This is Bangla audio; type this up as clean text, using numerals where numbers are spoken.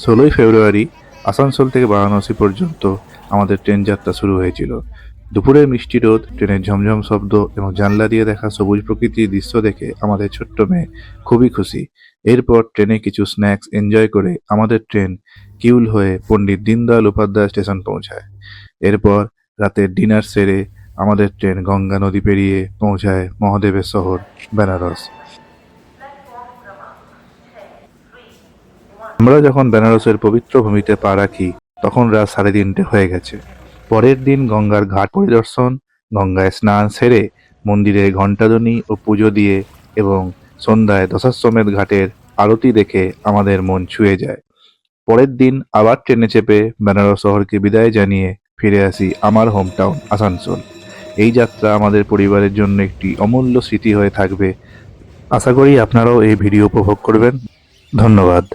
16ই ফেব্রুয়ারি আসানসোল থেকে বারাণসী পর্যন্ত আমাদের ট্রেন যাত্রা শুরু হয়েছিল। দুপুরের মিষ্টি রোদ, ট্রেনের ঝমঝম শব্দ এবং জানলা দিয়ে দেখা সবুজ প্রকৃতির দৃশ্য দেখে আমাদের ছোট্ট মেয়ে খুবই খুশি। এরপর ট্রেনে কিছু স্ন্যাক্স এনজয় করে আমাদের ট্রেন কিউল হয়ে পণ্ডিত দীনদয়াল উপাধ্যায় স্টেশন পৌঁছায়। এরপর রাতের ডিনার সেরে আমাদের ট্রেন গঙ্গা নদী পেরিয়ে পৌঁছায় মহাদেবের শহর বেনারস। আমরা যখন বেনারসের পবিত্র ভূমিতে পা রাখি তখন রাত 3:30 হয়ে গেছে। পরের দিন গঙ্গার ঘাট পরিদর্শন, গঙ্গায় স্নান সেরে মন্দিরে ঘণ্টাধ্বনি ও পুজো দিয়ে এবং সন্ধ্যায় দশাশ্বমেধ ঘাটের আরতি দেখে আমাদের মন ছুঁয়ে যায়। পরের দিন আবার ট্রেনে চেপে বেনারস শহরকে বিদায় জানিয়ে ফিরে আসি আমার হোমটাউন আসানসোল। এই যাত্রা আমাদের পরিবারের জন্য একটি অমূল্য স্মৃতি হয়ে থাকবে। আশা করি আপনারাও এই ভিডিও উপভোগ করবেন। ধন্যবাদ।